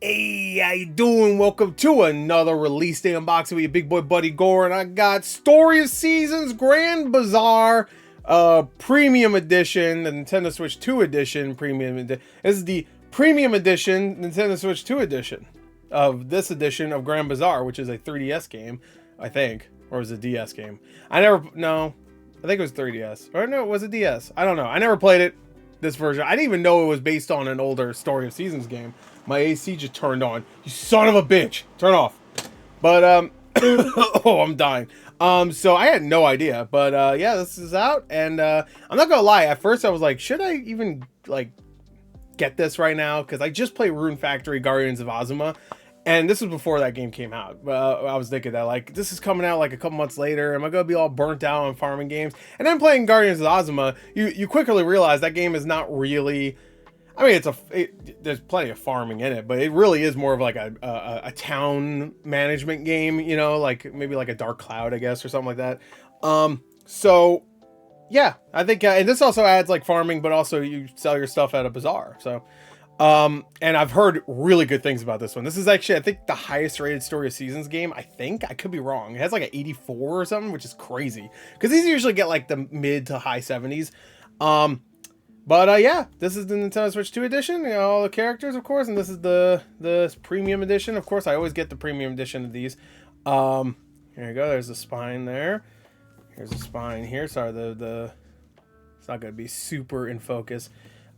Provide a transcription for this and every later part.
Hey, how you doing? Welcome to another release day unboxing with your big boy buddy Gore, and I got Story of Seasons Grand Bazaar Premium Edition, the Nintendo Switch 2 Edition Premium Edition. This is the Premium Edition Nintendo Switch 2 Edition of this edition of Grand Bazaar, which is a 3DS game, I think, or was it a DS game? I think it was 3DS, or no, it was a DS. I don't know. I never played it. This version, I didn't even know it was based on an older Story of Seasons game. My AC just turned on. You son of a bitch! Turn off. But oh, I'm dying. So I had no idea. But yeah, this is out, and I'm not gonna lie. At first, I was like, should I even like get this right now? Because I just played Rune Factory Guardians of Azuma, and this was before that game came out. I was thinking that, like, this is coming out like a couple months later. Am I going to be all burnt out on farming games? And then playing Guardians of Azuma, you quickly realize that game is not really... I mean, there's plenty of farming in it, but it really is more of like a town management game, you know, like maybe like a Dark Cloud, I guess, or something like that. So, yeah, I think... and this also adds, like, farming, but also you sell your stuff at a bazaar, so... and I've heard really good things about this one. This is actually, I think, the highest rated Story of Seasons game. I think, I could be wrong. It has like an 84 or something, which is crazy, because these usually get like the mid to high 70s. But yeah, this is the Nintendo Switch 2 edition. You know, all the characters, of course, and this is the premium edition. Of course, I always get the premium edition of these. Here you go. There's the spine there. Here's the spine here. Sorry, it's not gonna be super in focus.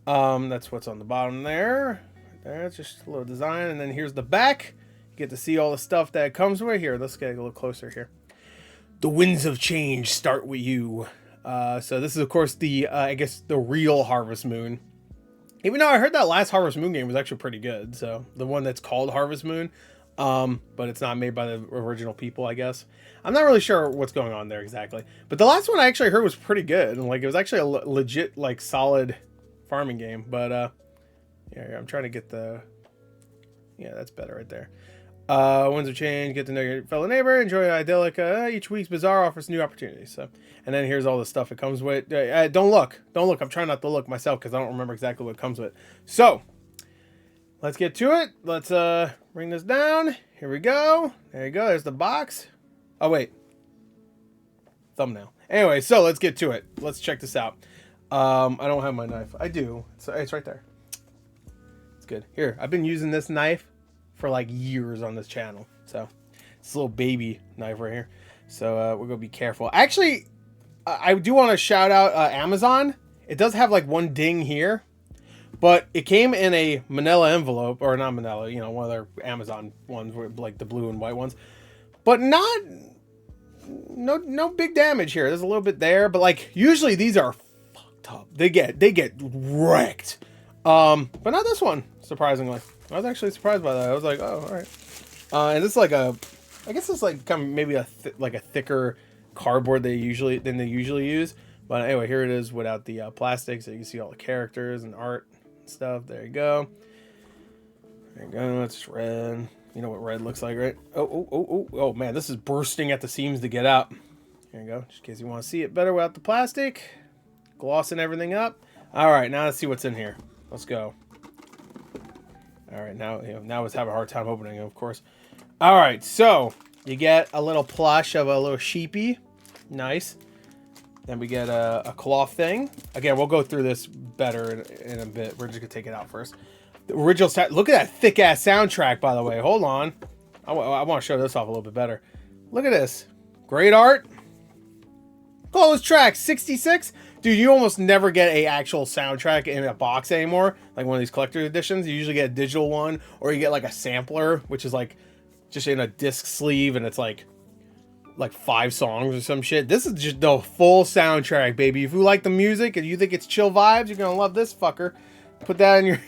That's what's on the bottom there. It's just a little design, and then here's the back. You get to see all the stuff that comes with here. Let's get a little closer here. The winds of change start with you. So this is, of course, the I guess the real Harvest Moon. Even though I heard that last Harvest Moon game was actually pretty good. So the one that's called Harvest Moon, but it's not made by the original people, I guess. I'm not really sure what's going on there exactly. But the last one I actually heard was pretty good, and like it was actually a legit, like, solid farming game. But yeah, I'm trying to get the... yeah, that's better right there. Winds of change, get to know your fellow neighbor, enjoy an idyllic. Each week's bazaar offers new opportunities. So, and then here's all the stuff it comes with. Don't look. I'm trying not to look myself because I don't remember exactly what it comes with. So let's get to it. Let's bring this down. Here we go. There you go. There's the box. Oh wait, thumbnail. Anyway, so let's get to it. Let's check this out. I don't have my knife. I do. It's right there. It's good. Here, I've been using this knife for like years on this channel. So it's a little baby knife right here. So we're gonna be careful. Actually, I do want to shout out Amazon. It does have like one ding here, but it came in a manila envelope, or not manila, you know, one of their Amazon ones, with like the blue and white ones, but no big damage here. There's a little bit there, but like usually these are fucked up. They get wrecked. But not this one, surprisingly. I was actually surprised by that. I was like, oh, all right. And this is like I guess it's like kind of maybe a thicker cardboard than they usually use. But anyway, here it is without the plastic, so you can see all the characters and art and stuff. There you go. There you go. It's red. You know what red looks like, right? Oh man, this is bursting at the seams to get out. Here you go. Just in case you want to see it better without the plastic. Glossing everything up. All right, now let's see what's in here. Let's go. All right, now it's having a hard time opening, of course. All right, so you get a little plush of a little sheepy. Nice. Then we get a cloth thing. Again, we'll go through this better in a bit. We're just going to take it out first. The original sound. Look at that thick-ass soundtrack, by the way. Hold on. I want to show this off a little bit better. Look at this. Great art. All those tracks. 66. Dude, you almost never get a actual soundtrack in a box anymore. Like one of these collector editions. You usually get a digital one, or you get like a sampler, which is like just in a disc sleeve, and it's like 5 songs or some shit. This is just the full soundtrack, baby. If you like the music and you think it's chill vibes, you're gonna love this fucker. Put that in your...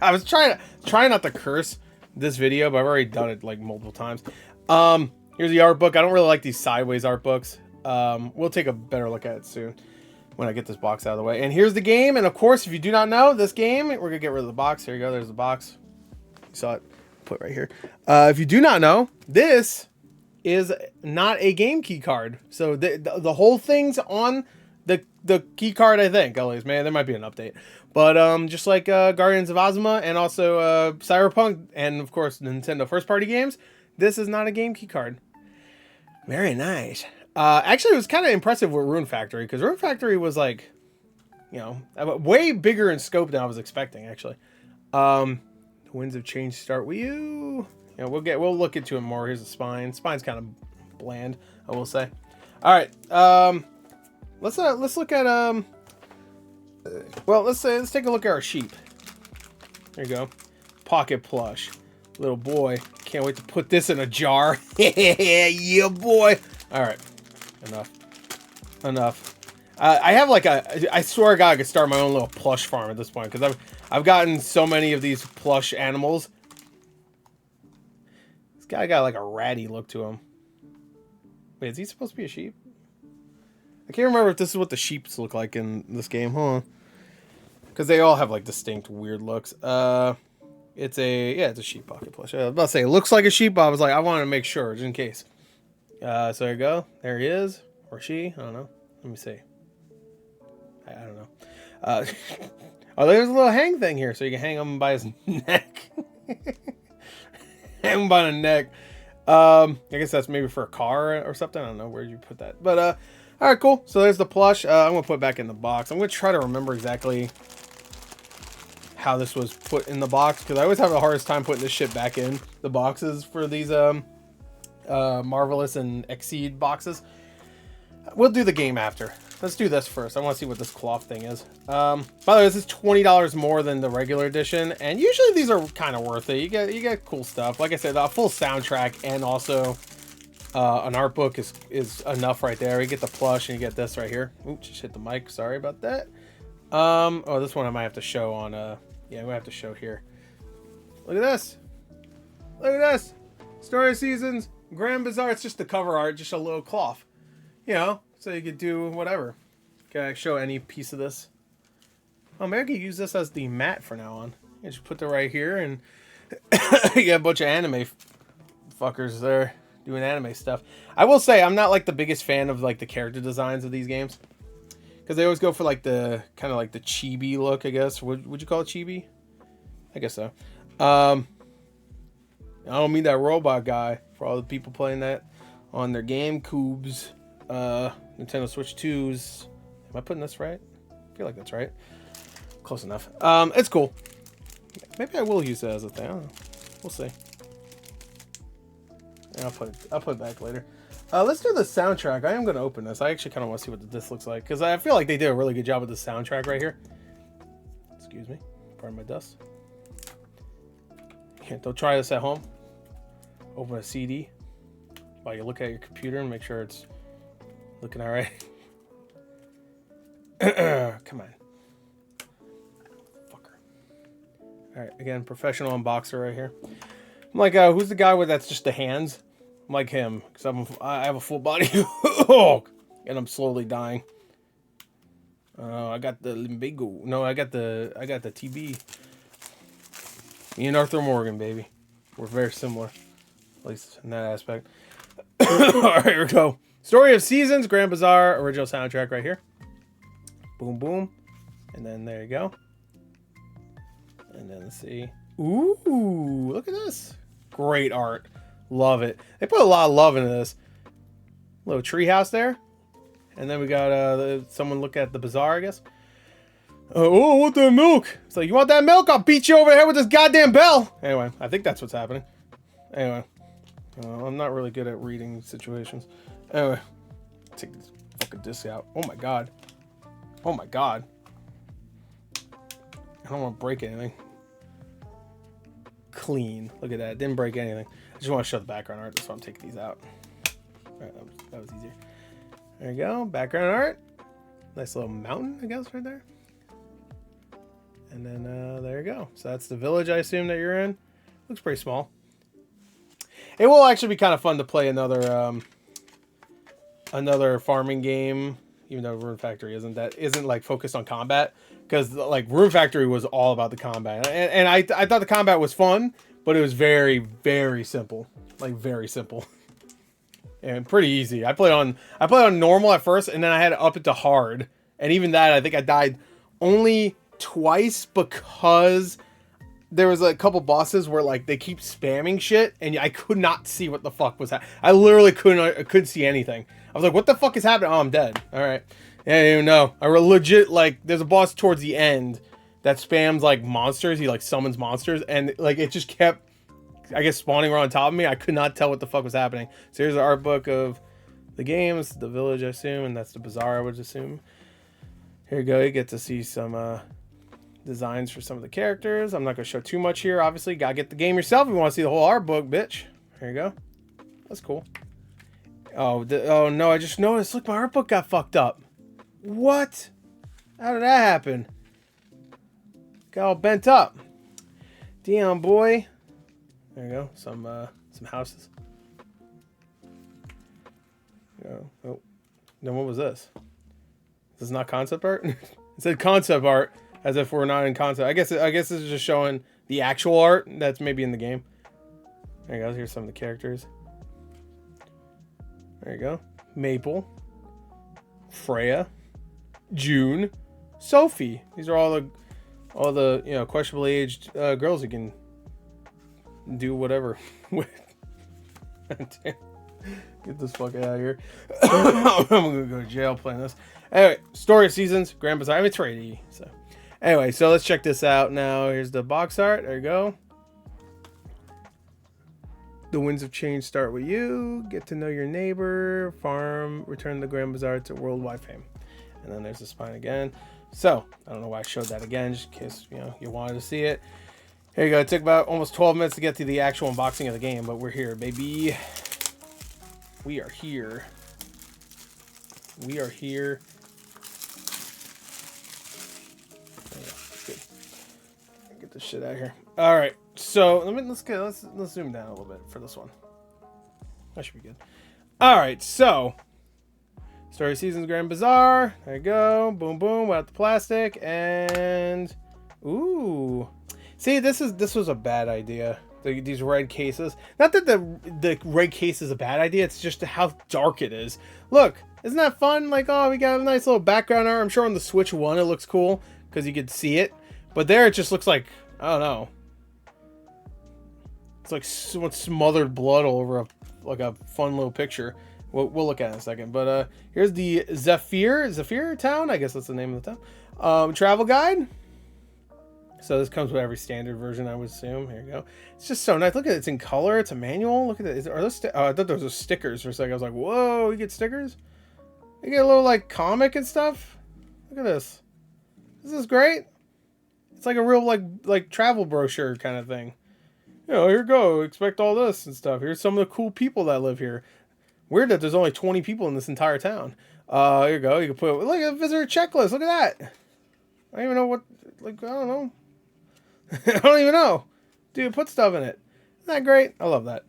I was trying not to curse this video, but I've already done it like multiple times. Here's the art book. I don't really like these sideways art books. We'll take a better look at it soon when I get this box out of the way. And here's the game. And of course, if you do not know this game, we're gonna get rid of the box. Here you go. There's the box. You saw it. Put right here. If you do not know, this is not a game key card. So the whole thing's on the key card, I think. At least, man, there might be an update. But just like Guardians of Ozma and also Cyberpunk and of course Nintendo first party games, this is not a game key card. Very nice. Actually, it was kind of impressive with Rune Factory, because Rune Factory was like, you know, way bigger in scope than I was expecting. Actually, the winds of change start with you. You know, we'll look into it more. Here's the spine. Spine's kind of bland, I will say. All right, let's look at well, let's take a look at our sheep. There you go, pocket plush, little boy. Can't wait to put this in a jar. Yeah, boy. All right, enough. I have like I swear to God, I could start my own little plush farm at this point, because I've gotten so many of these plush animals. This guy got like a ratty look to him. Wait, is he supposed to be a sheep? I can't remember if this is what the sheeps look like in this game, huh? Because they all have like distinct weird looks. It's a sheep pocket plush. I was about to say it looks like a sheep, but I was like, I wanted to make sure just in case. So there you go. There he is, or she. I don't know. Let me see. I don't know. Oh, there's a little hang thing here, so you can hang him by his neck. Hang him by the neck. I guess that's maybe for a car or something. I don't know where you put that, but all right, cool. So there's the plush. I'm gonna put it back in the box. I'm gonna try to remember exactly how this was put in the box, because I always have the hardest time putting this shit back in the boxes for these Marvelous and Exceed boxes. We'll do the game after. Let's do this first. I want to see what this cloth thing is. By the way, this is $20 more than the regular edition, and usually these are kind of worth it. You get cool stuff. Like I said, a full soundtrack and also an art book is enough right there. You get the plush and you get this right here. Oops, just hit the mic. Sorry about that. Oh, this one I might have to show on. Yeah, we have to show here. Look at this. Look at this. Story of Seasons, Grand Bazaar. It's just the cover art, just a little cloth. You know, so you could do whatever. Can I show any piece of this? Oh, maybe I could use this as the mat for now on. You just put it right here, and you got a bunch of anime fuckers there doing anime stuff. I will say I'm not like the biggest fan of like the character designs of these games, because they always go for like the kind of like the chibi look, I guess. Would you call it chibi? I guess so. I don't mean that robot guy for all the people playing that on their GameCubes. Nintendo Switch 2s. Am I putting this right? I feel like that's right. Close enough. It's cool. Maybe I will use that as a thing. I don't know. We'll see. And I'll put it back later. Let's do the soundtrack. I am going to open this. I actually kind of want to see what this looks like, because I feel like they did a really good job with the soundtrack right here. Excuse me. Pardon my dust. Yeah, don't try this at home. Open a CD while you look at your computer and make sure it's looking all right. Come on. Fucker. All right, again, professional unboxer right here. I'm like, who's the guy with that's just the hands? I'm like him, because I have a full body. And I'm slowly dying. I got the limbago. No, I got the TB. Me and Arthur Morgan, baby. We're very similar, at least in that aspect. All right, here we go. Story of Seasons, Grand Bazaar, original soundtrack right here. Boom, boom. And then there you go. And then let's see. Ooh, look at this. Great art. Love it. They put a lot of love into this. Little treehouse there. And then we got someone look at the bazaar, I guess. Oh, I want that milk. It's like, you want that milk? I'll beat you over the head with this goddamn bell. Anyway, I think that's what's happening. Anyway. I'm not really good at reading situations. Anyway. Take this fucking disc out. Oh my god. Oh my god. I don't want to break anything. Clean. Look at that. Didn't break anything. I just want to show the background art. That's why I'm taking these out. Alright, that was easier. There you go. Background art. Nice little mountain, I guess, right there. And then there you go. So that's the village, I assume, that you're in. Looks pretty small. It will actually be kind of fun to play another farming game, even though Rune Factory isn't like focused on combat, because like Rune Factory was all about the combat, and I thought the combat was fun, but it was very, very simple, like very simple, and pretty easy. I played on normal at first, and then I had to up it to hard, and even that I think I died only twice because there was a couple bosses where like they keep spamming shit and I could not see what the fuck was happening. I literally couldn't see anything. I was like, what the fuck is happening? Oh, I'm dead. All right. Yeah, I didn't even know. I legit, like, there's a boss towards the end that spams like monsters. He like summons monsters and like it just kept, I guess, spawning around on top of me. I could not tell what the fuck was happening. So here's the art book of the games, the village, I assume, and that's the bazaar, I would assume. Here you go. You get to see some designs for some of the characters. I'm not going to show too much here. Obviously, got to get the game yourself if you want to see the whole art book, bitch. Here you go. That's cool. Oh, oh no, I just noticed. Look, my art book got fucked up. What? How did that happen? Got all bent up. Damn, boy. There you go. Some houses. Oh. Then what was this? This is not concept art? It said concept art, as if we're not in concept. I guess this is just showing the actual art that's maybe in the game. There you go. Here's some of the characters. There you go. Maple. Freya. June. Sophie. These are all the you know, questionably aged girls you can do whatever with. Get this fuck out of here. I'm gonna go to jail playing this. Anyway, Story of Seasons, Grand Bazaar. I mean, it's rated. So, anyway, so let's check this out now. Here's the box art. There you go. The winds of change start with you. Get to know your neighbor. Farm. Return the Grand Bazaar to worldwide fame. And then there's the spine again. So, I don't know why I showed that again, just in case, you know, you wanted to see it. Here you go. It took about almost 12 minutes to get to the actual unboxing of the game, but we're here, baby. We are here. We are here. Good. Get this shit out of here. All right. So let's zoom down a little bit for this one. That should be good. All right. So Story Seasons Grand Bazaar. There you go. Boom, boom. Without the plastic and ooh. See, this was a bad idea. These red cases. Not that the red case is a bad idea. It's just how dark it is. Look, isn't that fun? Like, oh, we got a nice little background art. I'm sure on the Switch 1 it looks cool because you could see it. But there it just looks like, I don't know. It's like someone smothered blood all over a fun little picture. We'll look at it in a second. But here's the Zephyr town. I guess that's the name of the town. Travel guide. So this comes with every standard version, I would assume. Here you go. It's just so nice. Look at it. It's in color. It's a manual. Look at it. Are those I thought those were stickers for a second. I was like, whoa, you get stickers? You get a little, like, comic and stuff? Look at this. This is great. It's like a real, like travel brochure kind of thing. You know, here you go. Expect all this and stuff. Here's some of the cool people that live here. Weird that there's only 20 people in this entire town. Here you go. You can put, look at a visitor checklist. Look at that. I don't even know what, like, I don't know. I don't even know. Dude, put stuff in it. Isn't that great? I love that.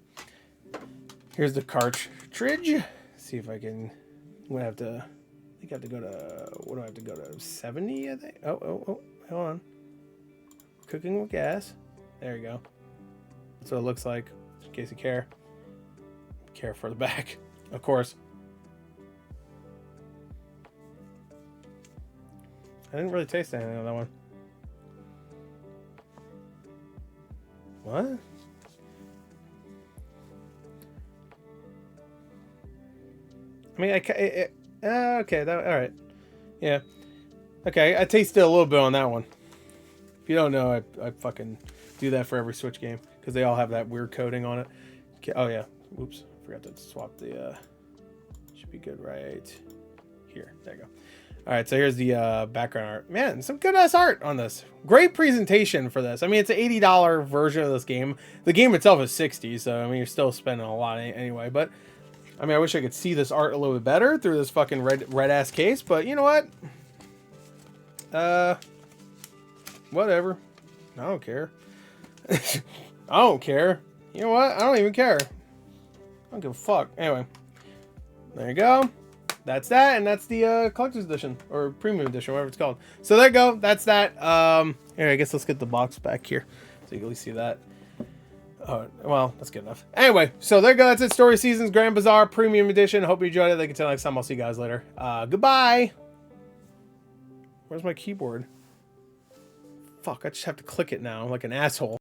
Here's the cartridge. Let's see if I can. I'm gonna have to. I think I have to go to. What do I have to go to? 70, I think. Oh. Hold on. Cooking with gas. There you go. That's what it looks like. In case you care. Care for the back, of course. I didn't really taste anything on that one. What? I mean, okay, that, all right. Yeah. Okay, I tasted a little bit on that one. If you don't know, I fucking do that for every Switch game because they all have that weird coating on it. Okay, oh yeah. Oops, forgot to swap the. Should be good right here. There you go. All right, so here's the background art. Man, some good ass art on this. Great presentation for this. I mean, it's an $80 version of this game. The game itself is $60, so I mean, you're still spending a lot anyway. But I mean, I wish I could see this art a little bit better through this fucking red ass case. But you know what? Whatever. I don't care. I don't care. You know what? I don't even care. I don't give a fuck. Anyway, there you go. That's that, and that's the collector's edition or premium edition, whatever it's called. So there you go. That's that. Here, I guess let's get the box back here so you can at least see that. Oh, well, that's good enough. Anyway, so there you go. That's it. Story Seasons Grand Bazaar Premium Edition. Hope you enjoyed it. Like until next time, I'll see you guys later. Goodbye. Where's my keyboard? Fuck, I just have to click it now like an asshole.